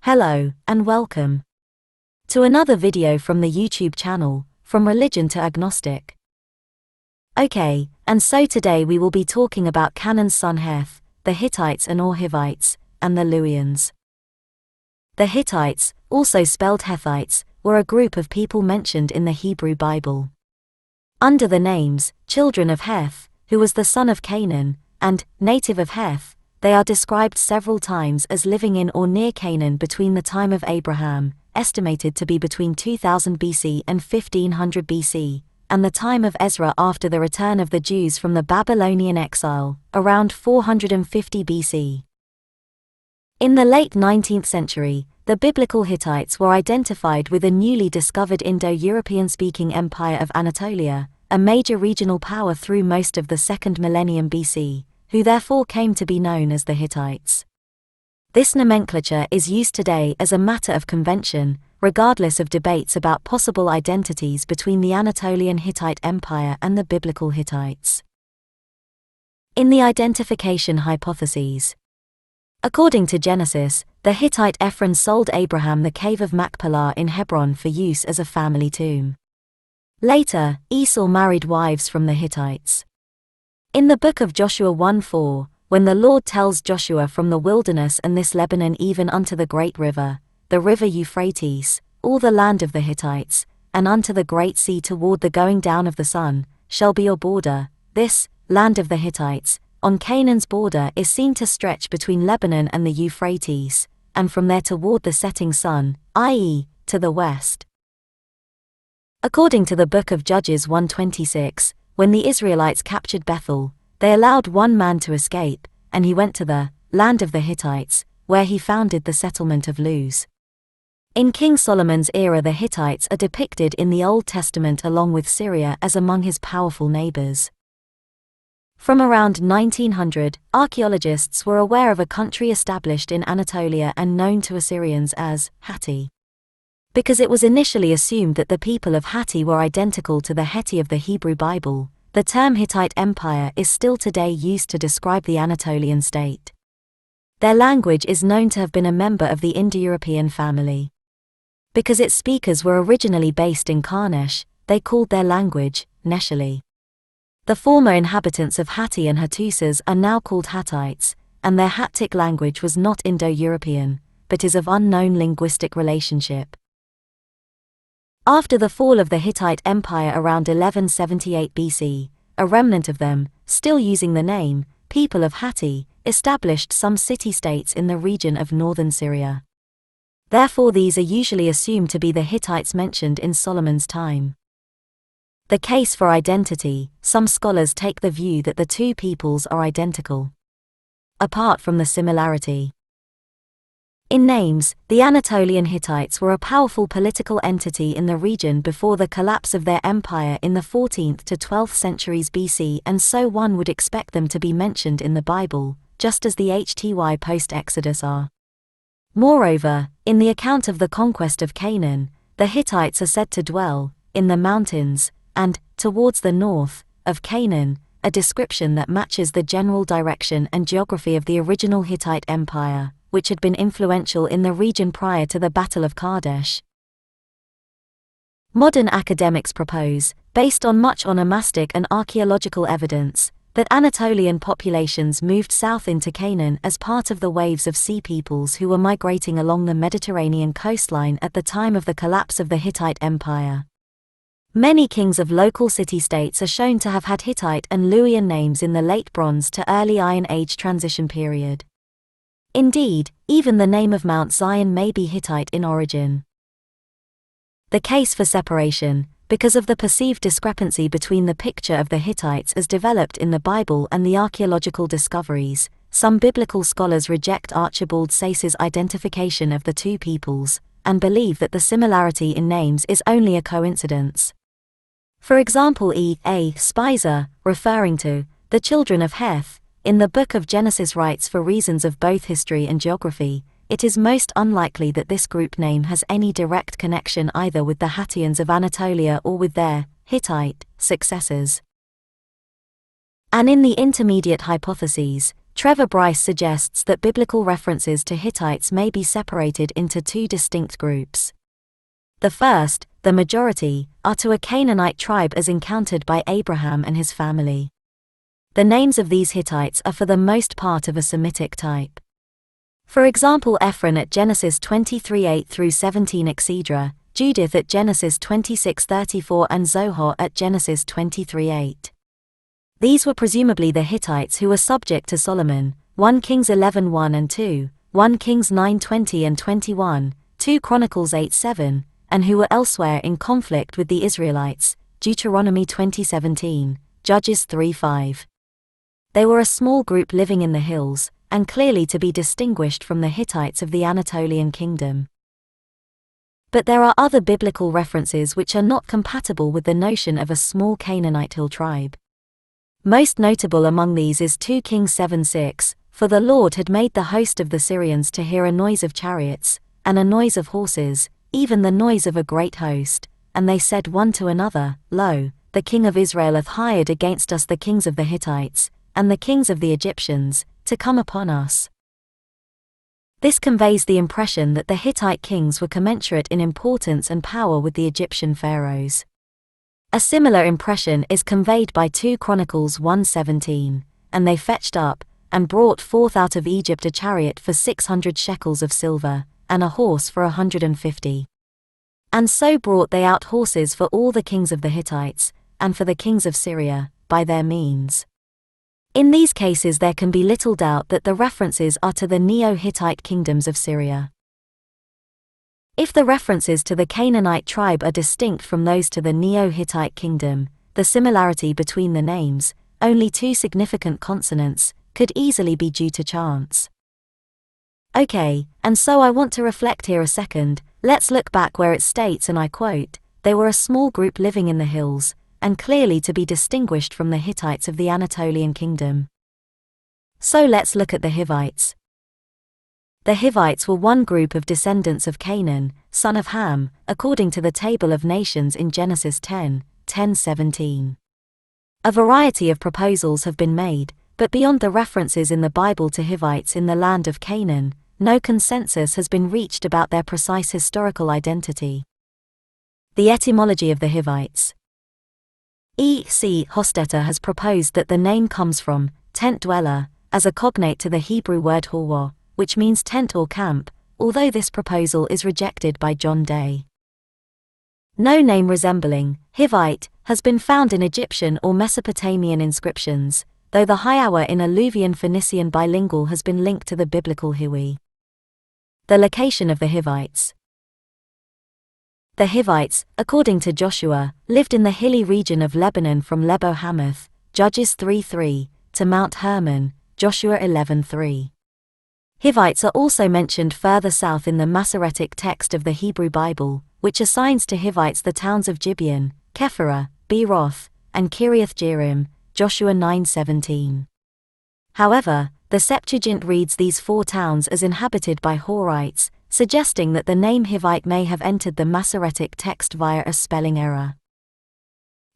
Hello, and welcome to another video from the YouTube channel, From Religion to Agnostic. Okay, and so today we will be talking about Canan's son Heth, the Hittites and or Hivites, and the Luwians. The Hittites, also spelled Hethites, were a group of people mentioned in the Hebrew Bible. Under the names, children of Heth, who was the son of Canaan, and native of Heth, they are described several times as living in or near Canaan between the time of Abraham, estimated to be between 2000 BC and 1500 BC, and the time of Ezra after the return of the Jews from the Babylonian exile, around 450 BC. In the late 19th century, the biblical Hittites were identified with a newly discovered Indo-European-speaking empire of Anatolia, a major regional power through most of the second millennium BC, who therefore came to be known as the Hittites. This nomenclature is used today as a matter of convention, regardless of debates about possible identities between the Anatolian Hittite Empire and the biblical Hittites. In the identification hypotheses, according to Genesis, the Hittite Ephron sold Abraham the cave of Machpelah in Hebron for use as a family tomb. Later, Esau married wives from the Hittites. In the book of Joshua 1:4, when the Lord tells Joshua from the wilderness and this Lebanon even unto the great river, the river Euphrates, all the land of the Hittites, and unto the great sea toward the going down of the sun, shall be your border, this land of the Hittites, on Canaan's border is seen to stretch between Lebanon and the Euphrates, and from there toward the setting sun, i.e., to the west. According to the book of Judges 1:26, when the Israelites captured Bethel, they allowed one man to escape, and he went to the land of the Hittites, where he founded the settlement of Luz. In King Solomon's era, the Hittites are depicted in the Old Testament along with Syria as among his powerful neighbors. From around 1900, archaeologists were aware of a country established in Anatolia and known to Assyrians as Hatti. Because it was initially assumed that the people of Hatti were identical to the Heti of the Hebrew Bible, the term Hittite Empire is still today used to describe the Anatolian state. Their language is known to have been a member of the Indo-European family. Because its speakers were originally based in Cananns, they called their language Neshali. The former inhabitants of Hatti and Hattusas are now called Hattites, and their Hattic language was not Indo-European, but is of unknown linguistic relationship. After the fall of the Hittite Empire around 1178 BC, a remnant of them, still using the name, people of Hatti, established some city-states in the region of northern Syria. Therefore these are usually assumed to be the Hittites mentioned in Solomon's time. The case for identity, some scholars take the view that the two peoples are identical. Apart from the similarity in names, the Anatolian Hittites were a powerful political entity in the region before the collapse of their empire in the 14th to 12th centuries BC, and so one would expect them to be mentioned in the Bible, just as the Hty post-Exodus are. Moreover, in the account of the conquest of Canaan, the Hittites are said to dwell in the mountains, and towards the north of Canaan, a description that matches the general direction and geography of the original Hittite Empire, which had been influential in the region prior to the Battle of Kadesh. Modern academics propose, based on much onomastic and archaeological evidence, that Anatolian populations moved south into Canaan as part of the waves of sea peoples who were migrating along the Mediterranean coastline at the time of the collapse of the Hittite Empire. Many kings of local city-states are shown to have had Hittite and Luwian names in the Late Bronze to Early Iron Age transition period. Indeed, even the name of Mount Zion may be Hittite in origin. The case for separation, because of the perceived discrepancy between the picture of the Hittites as developed in the Bible and the archaeological discoveries, some biblical scholars reject Archibald Sayce's identification of the two peoples, and believe that the similarity in names is only a coincidence. For example, E.A. Spicer, referring to the children of Heth, in the book of Genesis writes, for reasons of both history and geography, it is most unlikely that this group name has any direct connection either with the Hattians of Anatolia or with their Hittite successors. And in the intermediate hypotheses, Trevor Bryce suggests that biblical references to Hittites may be separated into two distinct groups. The first, the majority, are to a Canaanite tribe as encountered by Abraham and his family. The names of these Hittites are for the most part of a Semitic type. For example, Ephron at Genesis 23:8-17, Exedra, Judith at Genesis 26:34, and Zohar at Genesis 23:8. These were presumably the Hittites who were subject to Solomon, 1 Kings 11:1 and 2, 1 Kings 9:20 and 21, 2 Chronicles 8:7, and who were elsewhere in conflict with the Israelites, Deuteronomy 20:17, Judges 3:5. They were a small group living in the hills, and clearly to be distinguished from the Hittites of the Anatolian kingdom. But there are other biblical references which are not compatible with the notion of a small Canaanite hill tribe. Most notable among these is 2 Kings 7:6, for the Lord had made the host of the Syrians to hear a noise of chariots, and a noise of horses, even the noise of a great host, and they said one to another, Lo, the king of Israel hath hired against us the kings of the Hittites, and the kings of the Egyptians, to come upon us. This conveys the impression that the Hittite kings were commensurate in importance and power with the Egyptian pharaohs. A similar impression is conveyed by 2 Chronicles 1:17, and they fetched up, and brought forth out of Egypt a chariot for 600 shekels of silver, and a horse for 150. And so brought they out horses for all the kings of the Hittites, and for the kings of Syria, by their means. In these cases there can be little doubt that the references are to the Neo-Hittite kingdoms of Syria. If the references to the Canaanite tribe are distinct from those to the Neo-Hittite kingdom, the similarity between the names, only 2 significant consonants, could easily be due to chance. Okay, and so I want to reflect here a second. Let's look back where it states, and I quote, "They were a small group living in the hills, and clearly to be distinguished from the Hittites of the Anatolian kingdom." So let's look at the Hivites. The Hivites were one group of descendants of Canaan, son of Ham, according to the table of nations in Genesis 10:17. A variety of proposals have been made, but beyond the references in the Bible to Hivites in the land of Canaan, no consensus has been reached about their precise historical identity. The etymology of the Hivites. E.C. Hostetter has proposed that the name comes from tent dweller, as a cognate to the Hebrew word horwah, which means tent or camp, although this proposal is rejected by John Day. No name resembling Hivite has been found in Egyptian or Mesopotamian inscriptions, though the Hiawa in a Luwian Phoenician bilingual has been linked to the biblical Hiwi. The location of the Hivites. The Hivites, according to Joshua, lived in the hilly region of Lebanon from Lebo Hamath, Judges 3:3, to Mount Hermon, Joshua 11:3. Hivites are also mentioned further south in the Masoretic text of the Hebrew Bible, which assigns to Hivites the towns of Gibeon, Kephirah, Beeroth, and Kiriath Jearim, Joshua 9:17. However, the Septuagint reads these 4 towns as inhabited by Horites, suggesting that the name Hivite may have entered the Masoretic text via a spelling error.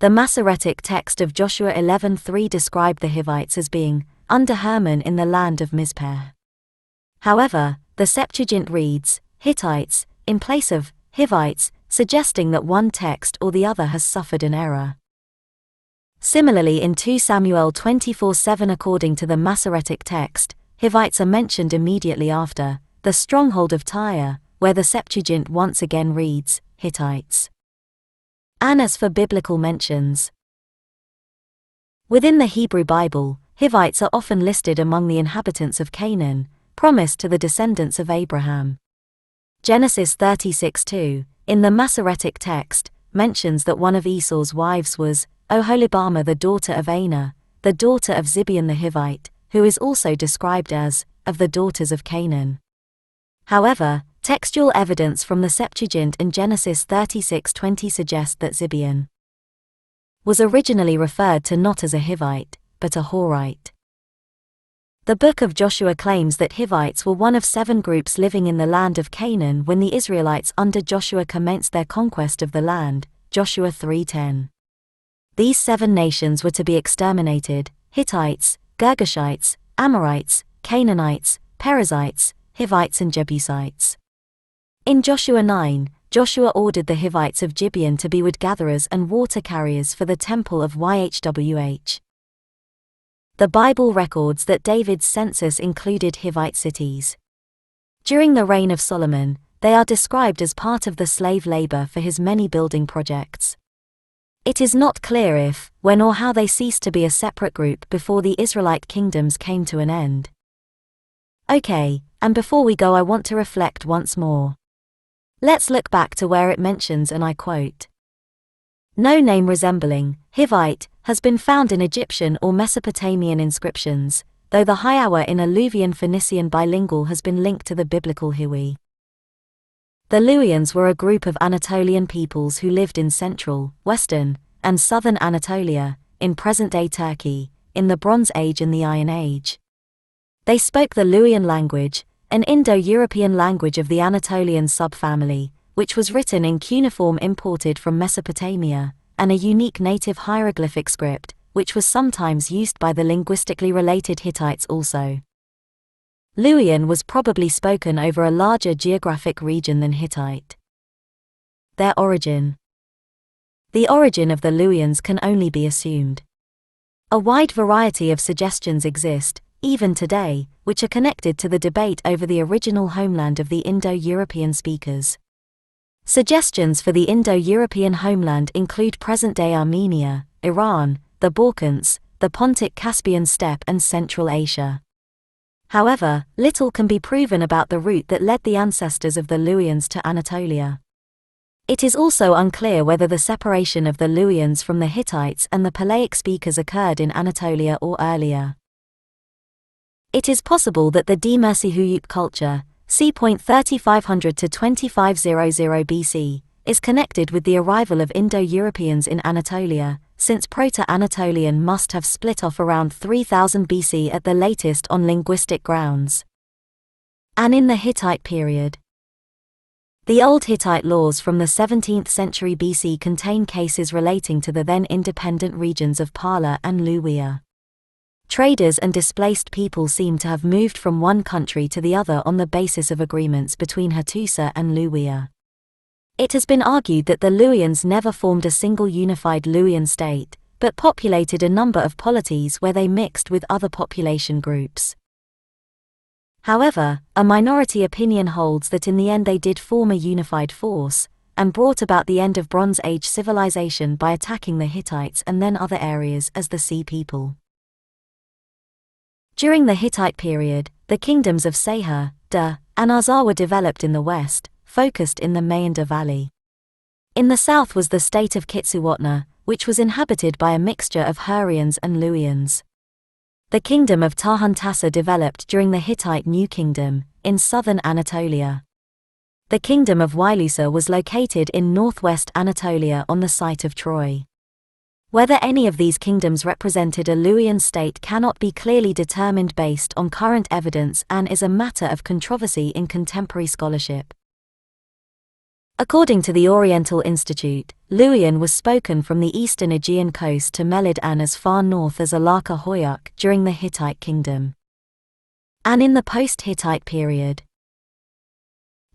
The Masoretic text of Joshua 11:3 described the Hivites as being under Hermon in the land of Mizpeh. However, the Septuagint reads Hittites in place of Hivites, suggesting that one text or the other has suffered an error. Similarly, in 2 Samuel 24:7, according to the Masoretic text, Hivites are mentioned immediately after the stronghold of Tyre, where the Septuagint once again reads Hittites. And as for biblical mentions, within the Hebrew Bible, Hivites are often listed among the inhabitants of Canaan, promised to the descendants of Abraham. Genesis 36:2, in the Masoretic text, mentions that one of Esau's wives was Oholibamah, the daughter of Anah, the daughter of Zibeon the Hivite, who is also described as of the daughters of Canaan. However, textual evidence from the Septuagint in Genesis 36:20 suggests that Zibeon was originally referred to not as a Hivite, but a Horite. The book of Joshua claims that Hivites were one of 7 groups living in the land of Canaan when the Israelites under Joshua commenced their conquest of the land, Joshua 3:10. These 7 nations were to be exterminated: Hittites, Girgashites, Amorites, Canaanites, Perizzites, Hivites and Jebusites. In Joshua 9, Joshua ordered the Hivites of Gibeon to be wood-gatherers and water-carriers for the temple of Yhwh. The Bible records that David's census included Hivite cities. During the reign of Solomon, they are described as part of the slave labor for his many building projects. It is not clear if, when or how they ceased to be a separate group before the Israelite kingdoms came to an end. Okay, and before we go I want to reflect once more. Let's look back to where it mentions, and I quote, "No name resembling Hivite has been found in Egyptian or Mesopotamian inscriptions, though the Hiawa in a Luwian Phoenician bilingual has been linked to the biblical Hiwi." The Luwians were a group of Anatolian peoples who lived in central, western, and southern Anatolia, in present-day Turkey, in the Bronze Age and the Iron Age. They spoke the Luwian language, an Indo-European language of the Anatolian subfamily, which was written in cuneiform imported from Mesopotamia, and a unique native hieroglyphic script, which was sometimes used by the linguistically related Hittites also. Luwian was probably spoken over a larger geographic region than Hittite. Their origin. The origin of the Luwians can only be assumed. A wide variety of suggestions exist, even today, which are connected to the debate over the original homeland of the Indo-European speakers. Suggestions for the Indo-European homeland include present-day Armenia, Iran, the Balkans, the Pontic Caspian steppe and Central Asia. However, little can be proven about the route that led the ancestors of the Luwians to Anatolia. It is also unclear whether the separation of the Luwians from the Hittites and the Pellaeic speakers occurred in Anatolia or earlier. It is possible that the Demersi-Huyuk culture, c. 3500 to 2500 BC, is connected with the arrival of Indo-Europeans in Anatolia, since Proto-Anatolian must have split off around 3000 BC at the latest on linguistic grounds. And in the Hittite period. The Old Hittite laws from the 17th century BC contain cases relating to the then independent regions of Pala and Luwia. Traders and displaced people seem to have moved from one country to the other on the basis of agreements between Hattusa and Luwia. It has been argued that the Luwians never formed a single unified Luwian state, but populated a number of polities where they mixed with other population groups. However, a minority opinion holds that in the end they did form a unified force, and brought about the end of Bronze Age civilization by attacking the Hittites and then other areas as the Sea People. During the Hittite period, the kingdoms of Seha, Da, and Azar were developed in the west, focused in the Meander Valley. In the south was the state of Kitsuwatna, which was inhabited by a mixture of Hurrians and Luwians. The kingdom of Tahuntassa developed during the Hittite New Kingdom, in southern Anatolia. The kingdom of Wilusa was located in northwest Anatolia on the site of Troy. Whether any of these kingdoms represented a Luwian state cannot be clearly determined based on current evidence and is a matter of controversy in contemporary scholarship. According to the Oriental Institute, Luwian was spoken from the eastern Aegean coast to Melid and as far north as Alaka Hoyuk during the Hittite kingdom. And in the post-Hittite period.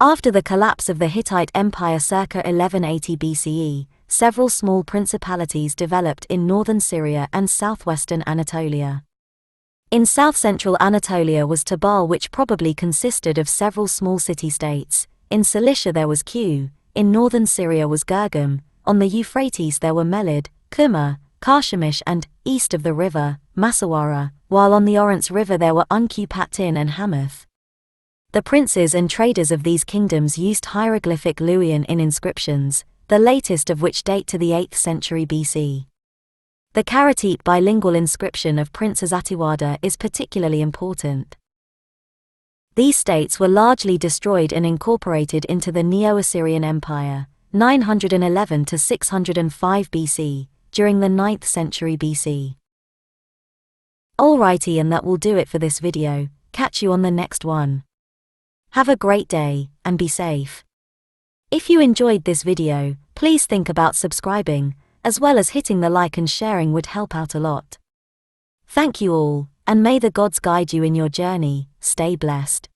After the collapse of the Hittite Empire circa 1180 BCE, several small principalities developed in northern Syria and southwestern Anatolia. In south-central Anatolia was Tabal, which probably consisted of several small city-states. In Cilicia there was Q, in northern Syria was Gergum, on the Euphrates there were Melid, Kuma, Karshemish and, east of the river, Masawara, while on the Orontes River there were Unqpatin and Hamath. The princes and traders of these kingdoms used hieroglyphic Luwian in inscriptions, the latest of which date to the 8th century BC. The Karatit bilingual inscription of Prince Azatiwada is particularly important. These states were largely destroyed and incorporated into the Neo-Assyrian Empire, 911 to 605 BC, during the 9th century BC. Alrighty, and that will do it for this video. Catch you on the next one. Have a great day, and be safe. If you enjoyed this video, please think about subscribing, as well as hitting the like and sharing would help out a lot. Thank you all, and And may the gods guide you in your journey. Stay blessed.